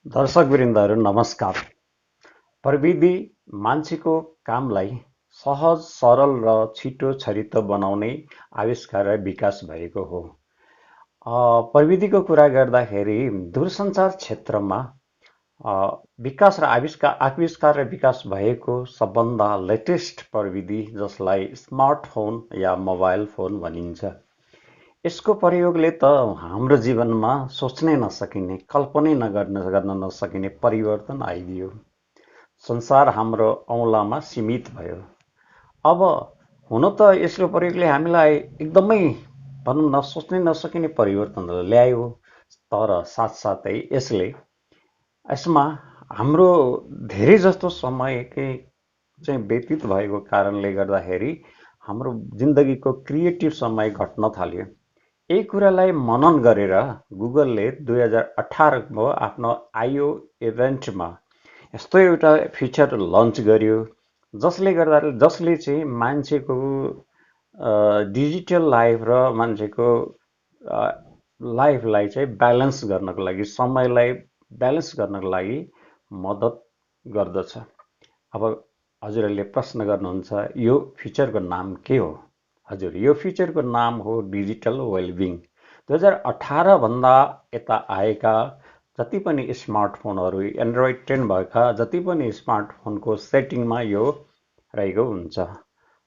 दर्शकवृन्दहरू नमस्कार। प्रविधि मान्छेको कामलाई सहज, सरल र छिटो छरितो बनाउने आविष्कार र विकास भएको हो। प्रविधिको कुरा गर्दाखेरि दूरसञ्चार क्षेत्रमा विकास र आविष्कार र विकास भएको सबभन्दा लेटेस्ट प्रविधि जसलाई स्मार्टफोन या मोबाइल फोन भनिन्छ। यसको प्रयोगले त हाम्रो जीवनमा सोच्नै नसकिने, कल्पनै गर्न नसकिने परिवर्तन आइदियो। संसार हाम्रो औँलामा सीमित भयो। अब हुन त यसको प्रयोगले हामीलाई एकदमै भनौँ न सोच्नै नसकिने परिवर्तन ल्यायो। तर साथसाथै यसमा हाम्रो धेरै जस्तो समय चाहिँ व्यतीत भएको कारणले गर्दाखेरि हाम्रो जिन्दगीको क्रिएटिभ समय घट्न थाल्यो। यही कुरालाई मनन गरेर गुगलले 2018को आफ्नो आइओ इभेन्टमा यस्तो एउटा फिचर लन्च गर्यो जसले चाहिँ मान्छेको डिजिटल लाइफ र मान्छेको लाइफलाई चाहिँ ब्यालेन्स गर्नको लागि, समयलाई ब्यालेन्स गर्नको लागि मद्दत गर्दछ। अब हजुरहरूले प्रश्न गर्नुहुन्छ यो फिचरको नाम के हो? हजुर, यो फिचरको नाम हो डिजिटल वेलबिङ। 2018 भन्दा यता आएका जति पनि स्मार्टफोनहरू, एन्ड्रोइड 10 भएका जति पनि स्मार्टफोनको सेटिङमा यो रहेको हुन्छ,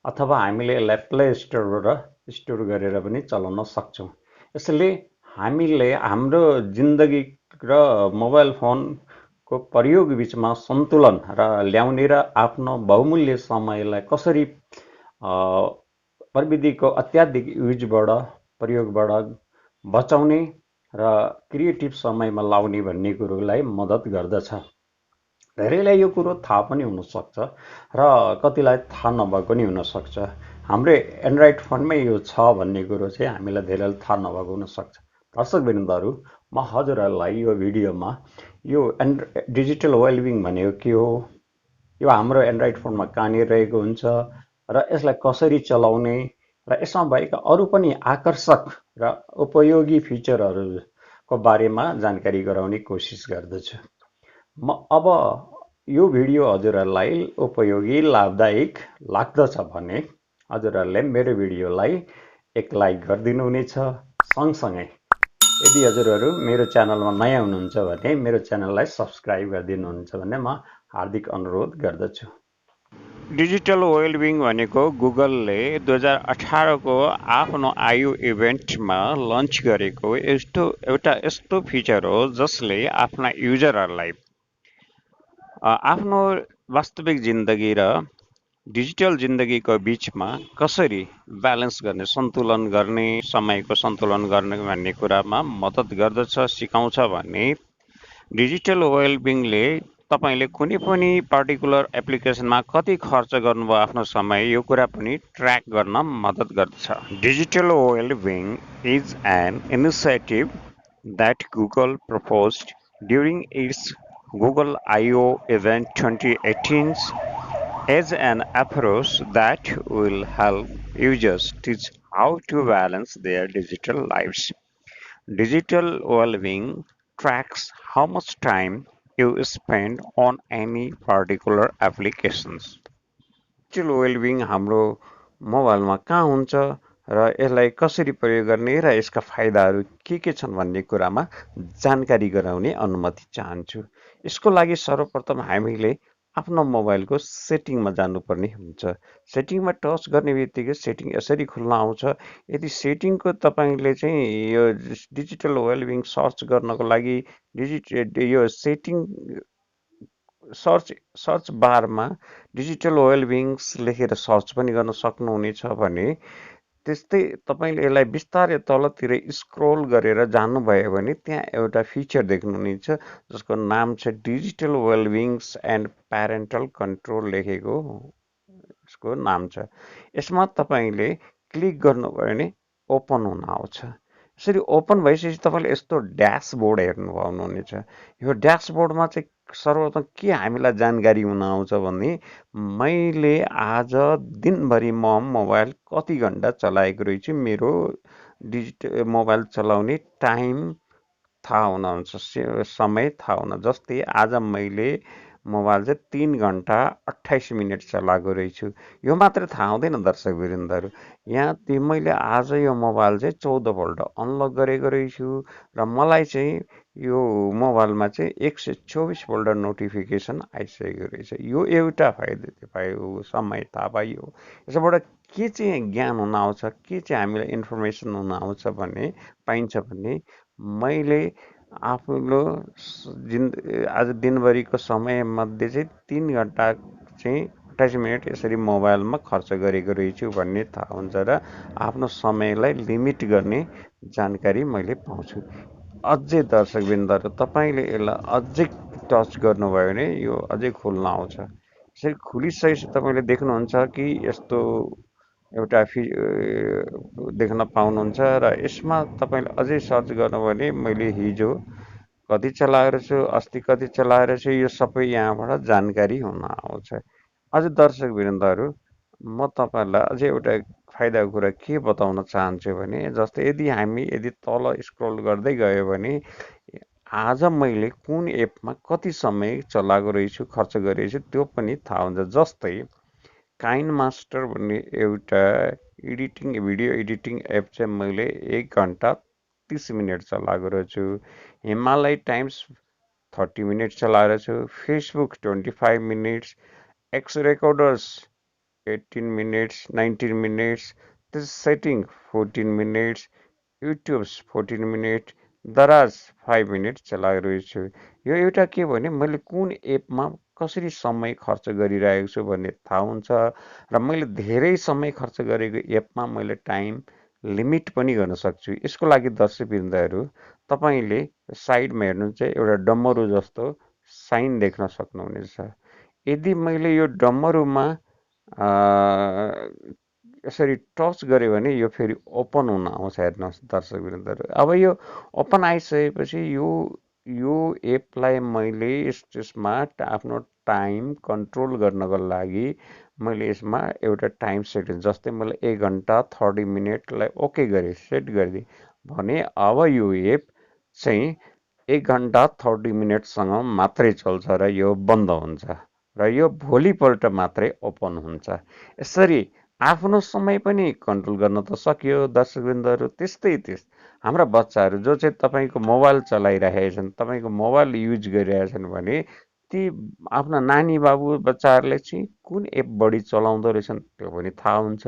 अथवा हामीले यसलाई प्ले स्टोर गरेर पनि चलाउन सक्छौँ। यसले हामीले हाम्रो जिन्दगी र मोबाइल फोनको प्रयोग बिचमा सन्तुलन ल्याउने र आफ्नो बहुमूल्य समयलाई कसरी प्रविधिको अत्याधिक प्रयोगबाट बचाउने र क्रिएटिभ समयमा लाउने भन्ने कुरोलाई मद्दत गर्दछ। धेरैलाई यो कुरो थाहा पनि हुनसक्छ र कतिलाई थाहा नभएको पनि हुनसक्छ। हाम्रो एन्ड्रोइड फोनमै यो छ भन्ने कुरो चाहिँ हामीलाई धेरैलाई थाहा नभएको हुनसक्छ। दर्शकवृन्दहरू, म हजुरहरूलाई यो भिडियोमा यो डिजिटल वेलबिङ भनेको के हो, यो हाम्रो एन्ड्रोइड फोनमा कहाँनिर रहेको हुन्छ र यसलाई कसरी चलाउने र यसमा भएका अरू पनि आकर्षक र उपयोगी फिचरहरूको बारेमा जानकारी गराउने कोसिस गर्दछु। म अब यो भिडियो हजुरहरूलाई उपयोगी, लाभदायक लाग्दछ भने हजुरहरूले मेरो भिडियोलाई एक लाइक गरिदिनु हुनेछ। सँगसँगै यदि हजुरहरू मेरो च्यानलमा नयाँ हुनुहुन्छ भने मेरो च्यानललाई सब्सक्राइब गरिदिनुहुन्छ भन्ने म हार्दिक अनुरोध गर्दछु। डिजिटल वेलबिङ भनेको गुगलले 2018को आफ्नो आइओ इभेन्टमा लन्च गरेको एउटा यस्तो फिचर हो जसले आफ्ना युजरहरूलाई आफ्नो वास्तविक जिन्दगी र डिजिटल जिन्दगीको बिचमा कसरी ब्यालेन्स गर्ने, सन्तुलन गर्ने, समयको सन्तुलन गर्ने भन्ने कुरामा मद्दत गर्दछ, सिकाउँछ भने डिजिटल वेलबिङले तपाईले कुनै पनि पर्टिकुलर एप्लिकेसनमा कति खर्च गर्नुभयो आफ्नो समय, यो कुरा पनि ट्र्याक गर्न मद्दत गर्दछ। Digital wellbeing is an initiative that Google proposed during its Google I/O event 2018 as an approach that will help users teach how to balance their digital lives. Digital well-being tracks how much time you spend on any particular applications. Digital well-being हाम्रो मोबाइलमा कहाँ हुन्छ र यसलाई कसरी प्रयोग गर्ने र यसका फाइदाहरू के छन् भन्ने कुरामा जानकारी गराउने अनुमति चाहन्छु। यसको लागि सर्वप्रथम हामीले आफ्नो मोबाइलको सेटिङमा जानुपर्ने हुन्छ। सेटिङमा टच गर्ने बित्तिकै सेटिङ यसरी खुल्न आउँछ। यदि सेटिङको तपाईले चाहिँ यो डिजिटल वेलबिङ सर्च गर्नको लागि यो सेटिङ सर्च बारमा डिजिटल वेलबिङ्स लेखेर सर्च पनि गर्न सक्नुहुनेछ भने त्यस्तै तपाईले यसलाई बिस्तारै तलतिर स्क्रोल गरेर जानुभयो भने त्यहाँ एउटा फिचर देख्नुहुनेछ जसको नाम छ डिजिटल वेलबिङ्स एन्ड प्यारेन्टल कन्ट्रोल लेखेको यसको नाम छ। यसमा तपाईले क्लिक गर्नुभयो भने ओपन हुन आउँछ। यसरी ओपन भइसकेपछि तपाईले यस्तो ड्यासबोर्ड हेर्नु पाउनुहुनेछ। यो ड्यासबोर्डमा चाहिँ सर्वप्रथम के हामीलाई जानकारी हुन आउँछ भने मैले आज दिनभरि मोबाइल कति घण्टा चलाएको रहेछु, मेरो डिजिटल मोबाइल चलाउने टाइम थाहा हुनुहुन्छ, समय थाहा हुन। जस्तै आज मैले मोबाइल चाहिँ 3 घण्टा 28 मिनट चलाएको रहेछु, यो मात्रै थाहा हुँदैन दर्शक वृन्दहरू। यहाँ मैले आज यो मोबाइल चाहिँ 14 पल्ट अनलक गरेको रहेछु र मलाई चाहिँ यो मोबाइलमा चाहिँ 124 पल्ट नोटिफिकेसन आइसकेको रहेछ। यो एउटा फाइदा पायो, समय थाहा पाइयो। यसबाट के चाहिँ ज्ञान हुन आउँछ, के चाहिँ हामीलाई इन्फर्मेसन हुन आउँछ भने पाइन्छ भने मैले आफ्नो आज दिनभरिको समयमध्ये चाहिँ 3 घण्टा चाहिँ 28 मिनट यसरी मोबाइलमा खर्च गरेको रहेछु भन्ने थाहा हुन्छ र आफ्नो समयलाई लिमिट गर्ने जानकारी मैले पाउँछु। अझै दर्शकवृन्दहरू, तपाईँले यसलाई अझै टच गर्नुभयो भने यो अझै खुल्न आउँछ। यसरी खुलिसकेपछि तपाईँले देख्नुहुन्छ कि यस्तो एउटा देख्न पाउनुहुन्छ र यसमा तपाईँले अझै सर्च गर्नुभयो भने मैले हिजो कति चलाएर छु, अस्ति कति चलाएर छु, यो सबै यहाँबाट जानकारी हुन आउँछ। अझ दर्शकवृन्दहरू, म तपाईँहरूलाई अझै एउटा फाइदाको कुरा के बताउन चाहन्छु भने जस्तै यदि तल स्क्रोल गर्दै गयो भने आज मैले कुन एपमा कति समय चलाएको रहेछु, खर्च गरेछु त्यो पनि थाहा हुन्छ। जस्तै काइन मास्टर भन्ने एउटा भिडियो एडिटिङ एप चाहिँ मैले 1 घण्टा 30 मिनट चलाएको रहेछु। हिमालय टाइम्स 30 मिनट चलाएर छु। Facebook 25 minutes, X recorders 18 minutes 19 minutes, setting 14 minutes, YouTube 14 minute, Daraz 5 minute चलाएको रहेछु। यो एउटा के भने मैले कुन एपमा कसरी समय खर्च गरिरहेको छु भन्ने थाहा हुन्छ र मैले धेरै समय खर्च गरेको एपमा मैले टाइम लिमिट पनि गर्न सक्छु। यसको लागि दर्शकवृन्दहरू, तपाईँले साइडमा हेर्नुहुन्छ एउटा डमरू जस्तो साइन देख्न सक्नुहुनेछ। यदि मैले यो डमरूमा यसरी टच गऱ्यो भने यो फेरि ओपन हुन आउँछ। हेर्नुहोस् दर्शकवृन्दहरू, अब यो ओपन आइसकेपछि यो एपलाई मैले यसमा आफ्नो टाइम कन्ट्रोल गर्नको लागि मैले यसमा एउटा टाइम सेटिङ, जस्तै मैले 1 घण्टा 30 मिनटलाई ओके गरेँ, सेट गरिदिएँ भने अब यो एप चाहिँ 1 घण्टा 30 मिनटसँग मात्रै चल्छ र यो बन्द हुन्छ र यो भोलिपल्ट मात्रै ओपन हुन्छ। यसरी आफ्नो समय पनि कन्ट्रोल गर्न त सकियो दर्शकवृन्दहरू। त्यस्तै हाम्रा बच्चाहरू जो चाहिँ तपाईँको मोबाइल चलाइरहेका छन्, तपाईँको मोबाइल युज गरिरहेका छन् भने ती आफ्ना नानी बाबु बच्चाहरूले चाहिँ कुन एप बढी चलाउँदो रहेछन् त्यो पनि थाहा हुन्छ।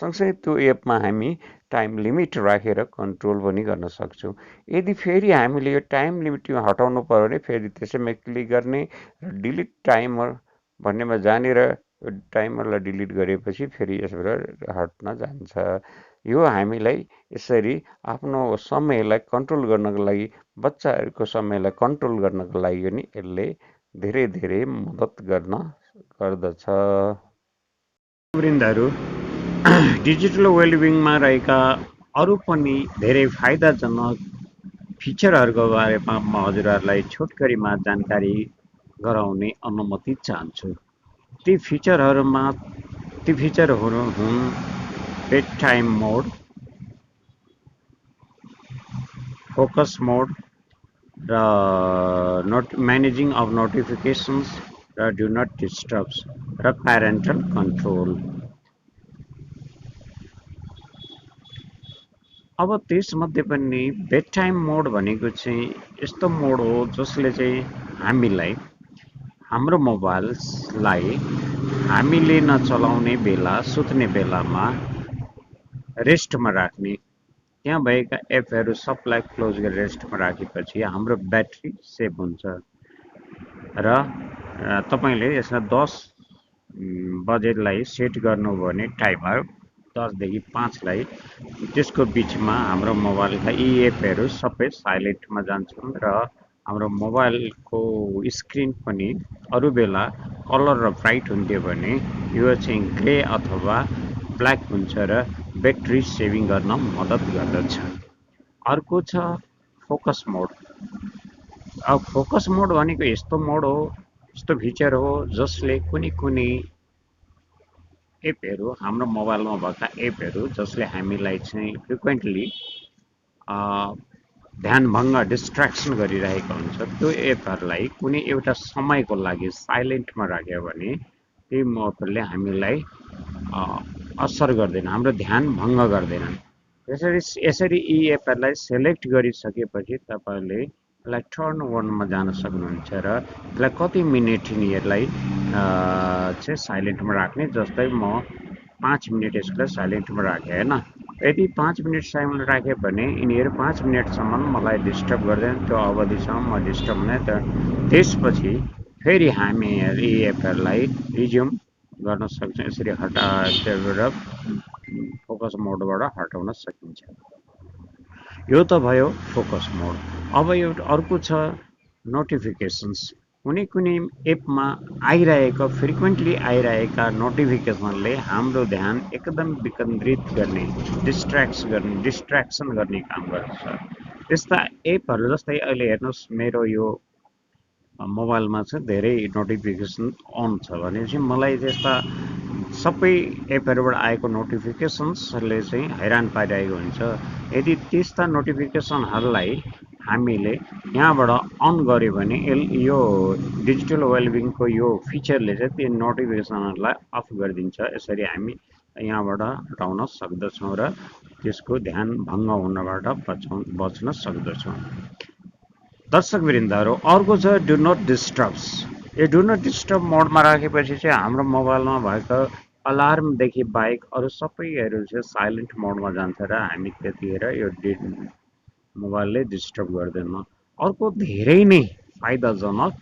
सँगसँगै त्यो एपमा हामी टाइम लिमिट राखेर कन्ट्रोल पनि गर्न सक्छौँ। यदि फेरि हामीले यो टाइम लिमिट हटाउनु पर्यो भने फेरि त्यसैमा क्लिक गर्ने र डिलिट टाइमर भन्नेमा जानेर टाइमरलाई डिलिट गरेपछि फेरि यसबाट हट्न जान्छ। यो हामीलाई यसरी आफ्नो समयलाई कन्ट्रोल गर्नको लागि, बच्चाहरूको समयलाई कन्ट्रोल गर्नको लागि पनि यसले धेरै धेरै मद्दत गर्दछ। वृन्दहरू, डिजिटल वेलबिङमा रहेका अरू पनि धेरै फाइदाजनक फिचरहरूको बारेमा म हजुरहरूलाई छोटकरीमा जानकारी गराउने अनुमति चाहन्छु। ती फिचरहरू हुन् बेड टाइम मोड, फोकस मोड र म्यानेजिङ अफ नोटिफिकेसन्स र डु नट डिस्टर्ब्स र प्यारेन्टल कन्ट्रोल। अब त्यसमध्ये पनि बेड टाइम मोड भनेको चाहिँ यस्तो मोड हो जसले चाहिँ हामीलाई हाम्रो मोबाइललाई हामीले नचलाउने बेला, सुत्ने बेलामा रेस्टमा राख्ने, त्यहाँ भएका एपहरू सबलाई क्लोज गरेर रेस्टमा राखेपछि हाम्रो ब्याट्री सेभ हुन्छ र तपाईँले यसमा 10 बजेलाई सेट गर्नुभयो भने टाइमर 10 देखि 5 लाई त्यसको बिचमा हाम्रो मोबाइलका यी एपहरू सबै साइलेन्टमा जान्छन् र हाम्रो मोबाइलको स्क्रिन पनि अरू बेला कलर र ब्राइट हुन्थ्यो भने यो चाहिँ ग्रे अथवा ब्ल्याक हुन्छ र ब्याट्री सेभिङ गर्न मद्दत गर्दछ। अर्को छ फोकस मोड। अब फोकस मोड भनेको यस्तो मोड हो, यस्तो फिचर हो जसले कुनै एपहरू, हाम्रो मोबाइलमा भएका एपहरू जसले हामीलाई चाहिँ फ्रिक्वेन्टली ध्यानभङ्ग डिस्ट्र्याक्सन गरिरहेको हुन्छ त्यो एपहरूलाई कुनै एउटा समयको लागि साइलेन्टमा राख्यो भने ती एपहरूले हामीलाई असर गर्दैन, हाम्रो ध्यान भङ्ग गर्दैनन्। यसरी यी एपहरूलाई सेलेक्ट गरिसकेपछि तपाईँले यसलाई टर्न ओनमा जान सक्नुहुन्छ र यसलाई कति मिनट यिनीहरूलाई चाहिँ साइलेन्टमा राख्ने। जस्तै म 5 मिनट यसलाई साइलेन्टमा राखेँ होइन। यदि 5 मिनट साइलेन्ट राख्यो भने यिनीहरू 5 मिनटसम्म मलाई डिस्टर्ब गर्दैन, त्यो अवधिसम्म म डिस्टर्ब हुने। त्यसपछि फेरि हामी यी एपहरूलाई रिज्युम गर्न सक्छौँ। यसरी त्यहाँबाट फोकस मोडबाट हटाउन सकिन्छ। यो त भयो फोकस मोड। अब एउटा अर्को छ नोटिफिकेसन्स। कुनै एपमा आइरहेको फ्रिक्वेन्टली आइरहेका नोटिफिकेसनले हाम्रो ध्यान एकदम विकेन्द्रित गर्ने, डिस्ट्र्याक्सन गर्ने काम गर्छ। त्यस्ता एपहरू जस्तै अहिले हेर्नुहोस्, मेरो यो मोबाइलमा चाहिँ धेरै नोटिफिकेसन अन छ भनेपछि मलाई त्यस्ता सबै एपहरूबाट आएको नोटिफिकेसन्सहरूले चाहिँ हैरान पारिरहेको हुन्छ। यदि त्यस्ता नोटिफिकेसनहरूलाई हामीले यहाँबाट अन गऱ्यो भने यो डिजिटल वेलबिङको यो फिचरले चाहिँ त्यो नोटिफिकेसनहरूलाई अफ गरिदिन्छ। यसरी हामी यहाँबाट हटाउन सक्दछौँ र त्यसको ध्यान भङ्ग हुनबाट बच्न सक्दछौँ। दर्शकवृन्दहरू, अर्को छ डु नट डिस्टर्ब्स। यो डु नट डिस्टर्ब मोडमा राखेपछि चाहिँ हाम्रो मोबाइलमा भएको अलार्मदेखि बाहेक अरू सबैहरू चाहिँ साइलेन्ट मोडमा जान्छ र हामी त्यतिखेर यो मोबाइलले डिस्टर्ब गर्दैन। अर्को धेरै नै फाइदाजनक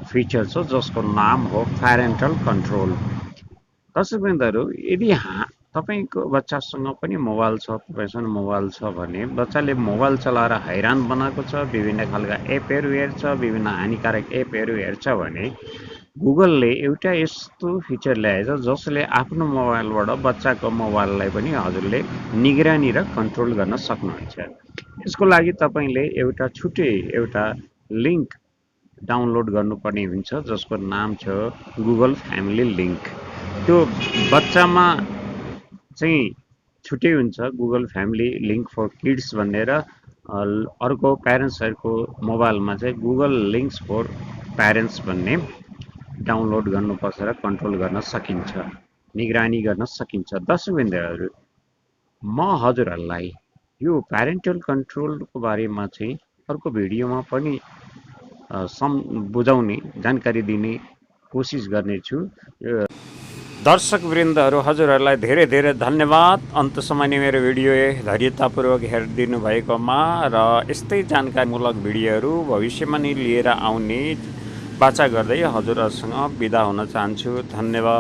फिचर छ जसको नाम हो प्यारेन्टल कन्ट्रोल। दर्शकवृन्दहरू, यदि तपाईँको बच्चासँग पनि मोबाइल छ, तपाईँसँग मोबाइल छ भने बच्चाले मोबाइल चलाएर हैरान बनाएको छ, विभिन्न खालका एपहरू हेर्छ, विभिन्न हानिकारक एपहरू हेर्छ भने गुगलले एउटा यस्तो फिचर ल्याएछ जसले आफ्नो मोबाइलबाट बच्चाको मोबाइललाई पनि हजुरले निगरानी र कन्ट्रोल गर्न सक्नुहुन्छ। यसको लागि तपाईँले एउटा छुट्टै एउटा लिङ्क डाउनलोड गर्नुपर्ने हुन्छ जसको नाम छ गुगल फ्यामिली लिङ्क। त्यो बच्चामा चाहिँ छुट्टै हुन्छ, Google family link for kids भनेर। अर्को प्यारेन्ट्सहरूको मोबाइलमा चाहिँ गुगल लिङ्क्स फर प्यारेन्ट्स भन्ने डाउनलोड गर्नुपर्छ र कन्ट्रोल गर्न सकिन्छ, निगरानी गर्न सकिन्छ। दर्शकवृन्दहरू, म हजुरहरूलाई यो प्यारेन्टल कन्ट्रोलको बारेमा चाहिँ अर्को भिडियोमा पनि बुझाउने, जानकारी दिने कोसिस गर्नेछु। दर्शकवृन्दहरू, हजुरहरूलाई धेरै धेरै धन्यवाद। अन्तसम्म नै मेरो भिडियो धैर्यतापूर्वक हेरिदिनु भएकोमा र यस्तै जानकारीमूलक भिडियोहरू भविष्यमा नै लिएर आउने बाचा गर्दै हजुरहरूसँग बिदा हुन चाहन्छु। धन्यवाद।